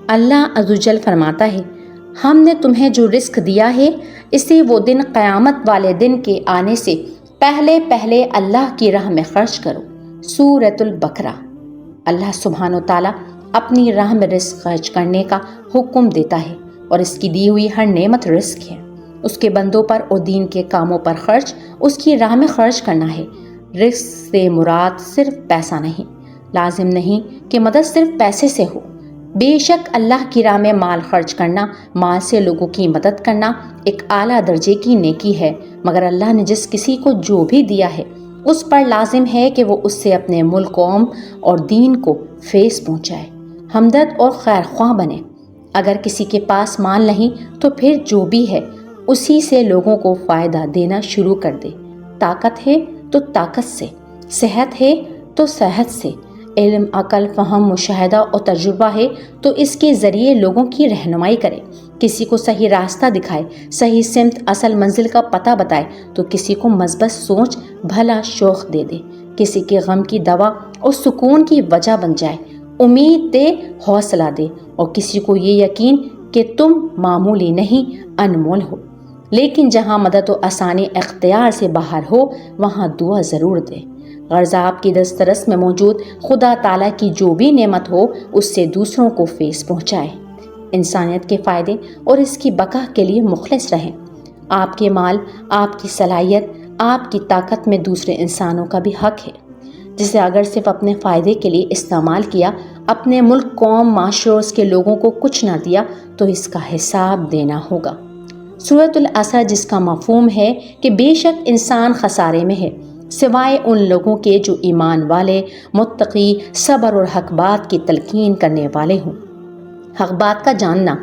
اللہ عزوجل فرماتا ہے، ہم نے تمہیں جو رزق دیا ہے اسے وہ دن قیامت والے دن کے آنے سے پہلے پہلے اللہ کی راہ میں خرچ کرو۔ سورۃ البقرہ۔ اللہ سبحانہ و تعالیٰ اپنی راہ میں رزق خرچ کرنے کا حکم دیتا ہے، اور اس کی دی ہوئی ہر نعمت رزق ہے۔ اس کے بندوں پر اور دین کے کاموں پر خرچ اس کی راہ میں خرچ کرنا ہے۔ رزق سے مراد صرف پیسہ نہیں، لازم نہیں کہ مدد صرف پیسے سے ہو۔ بے شک اللہ کی راہ میں مال خرچ کرنا، مال سے لوگوں کی مدد کرنا ایک اعلیٰ درجے کی نیکی ہے، مگر اللہ نے جس کسی کو جو بھی دیا ہے اس پر لازم ہے کہ وہ اس سے اپنے ملک، قوم اور دین کو فیض پہنچائے، ہمدرد اور خیر خواہ بنے۔ اگر کسی کے پاس مال نہیں تو پھر جو بھی ہے اسی سے لوگوں کو فائدہ دینا شروع کر دے۔ طاقت ہے تو طاقت سے، صحت ہے تو صحت سے، علم، عقل، فہم، مشاہدہ اور تجربہ ہے تو اس کے ذریعے لوگوں کی رہنمائی کرے، کسی کو صحیح راستہ دکھائے، صحیح سمت، اصل منزل کا پتہ بتائے، تو کسی کو مثبت سوچ، بھلا شوق دے دے، کسی کے غم کی دوا اور سکون کی وجہ بن جائے، امید دے، حوصلہ دے، اور کسی کو یہ یقین کہ تم معمولی نہیں، انمول ہو۔ لیکن جہاں مدد و آسانی اختیار سے باہر ہو وہاں دعا ضرور دے۔ غرض آپ کی دسترس میں موجود خدا تعالیٰ کی جو بھی نعمت ہو اس سے دوسروں کو فیض پہنچائے، انسانیت کے فائدے اور اس کی بقا کے لیے مخلص رہیں۔ آپ کے مال، آپ کی صلاحیت، آپ کی طاقت میں دوسرے انسانوں کا بھی حق ہے، جسے اگر صرف اپنے فائدے کے لیے استعمال کیا، اپنے ملک، قوم، معاشرے اور اس کے لوگوں کو کچھ نہ دیا تو اس کا حساب دینا ہوگا۔ سورۃ العصر، جس کا مفہوم ہے کہ بے شک انسان خسارے میں ہے سوائے ان لوگوں کے جو ایمان والے، متقی، صبر اور حق بات کی تلقین کرنے والے ہوں۔ حق بات کا جاننا،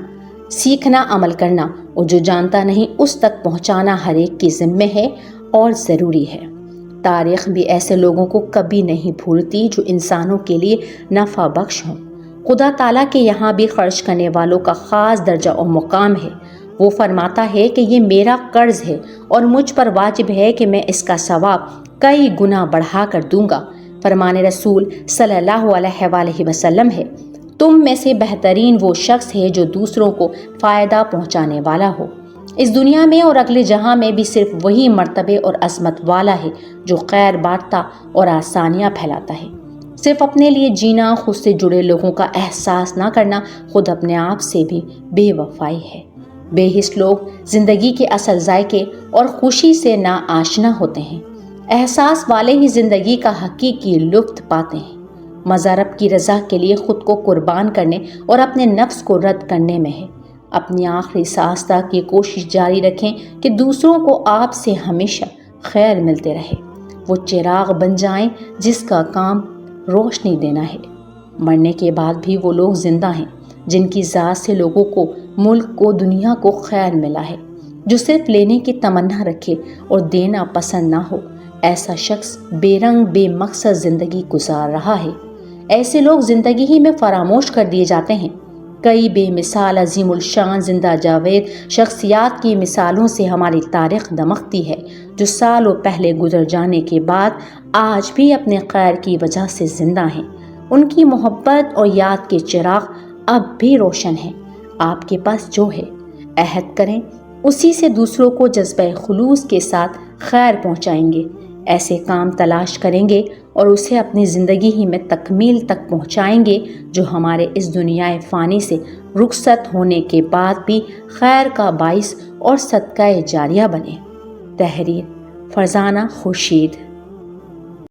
سیکھنا، عمل کرنا، اور جو جانتا نہیں اس تک پہنچانا ہر ایک کی ذمہ ہے اور ضروری ہے۔ تاریخ بھی ایسے لوگوں کو کبھی نہیں بھولتی جو انسانوں کے لیے نفع بخش ہوں۔ خدا تعالیٰ کے یہاں بھی خرچ کرنے والوں کا خاص درجہ اور مقام ہے۔ وہ فرماتا ہے کہ یہ میرا قرض ہے اور مجھ پر واجب ہے کہ میں اس کا ثواب کئی گنا بڑھا کر دوں گا۔ فرمان رسول صلی اللہ علیہ وآلہ وسلم ہے، تم میں سے بہترین وہ شخص ہے جو دوسروں کو فائدہ پہنچانے والا ہو۔ اس دنیا میں اور اگلے جہاں میں بھی صرف وہی مرتبے اور عظمت والا ہے جو خیر بانٹتا اور آسانیاں پھیلاتا ہے۔ صرف اپنے لیے جینا، خود سے جڑے لوگوں کا احساس نہ کرنا خود اپنے آپ سے بھی بے وفائی ہے۔ بے حس لوگ زندگی کے اصل ذائقے اور خوشی سے نا آشنا ہوتے ہیں۔ احساس والے ہی زندگی کا حقیقی لطف پاتے ہیں۔ مزہ رب کی رضا کے لیے خود کو قربان کرنے اور اپنے نفس کو رد کرنے میں ہے۔ اپنی آخری سانس تک یہ کوشش جاری رکھیں کہ دوسروں کو آپ سے ہمیشہ خیر ملتے رہے۔ وہ چراغ بن جائیں جس کا کام روشنی دینا ہے۔ مرنے کے بعد بھی وہ لوگ زندہ ہیں جن کی ذات سے لوگوں کو، ملک کو، دنیا کو خیر ملا ہے۔ جو صرف لینے کی تمنا رکھے اور دینا پسند نہ ہو، ایسا شخص بے رنگ بے مقصد زندگی گزار رہا ہے۔ ایسے لوگ زندگی ہی میں فراموش کر دیے جاتے ہیں۔ کئی بے مثال عظیم الشان زندہ جاوید شخصیات کی مثالوں سے ہماری تاریخ دمکتی ہے، جو سالوں پہلے گزر جانے کے بعد آج بھی اپنے خیر کی وجہ سے زندہ ہیں۔ ان کی محبت اور یاد کے چراغ اب بھی روشن ہیں۔ آپ کے پاس جو ہے عہد کریں، اسی سے دوسروں کو جذبہ خلوص کے ساتھ خیر پہنچائیں گے۔ ایسے کام تلاش کریں گے اور اسے اپنی زندگی ہی میں تکمیل تک پہنچائیں گے جو ہمارے اس دنیا فانی سے رخصت ہونے کے بعد بھی خیر کا باعث اور صدقہ جاریہ بنے۔ تحریر فرزانہ خورشید۔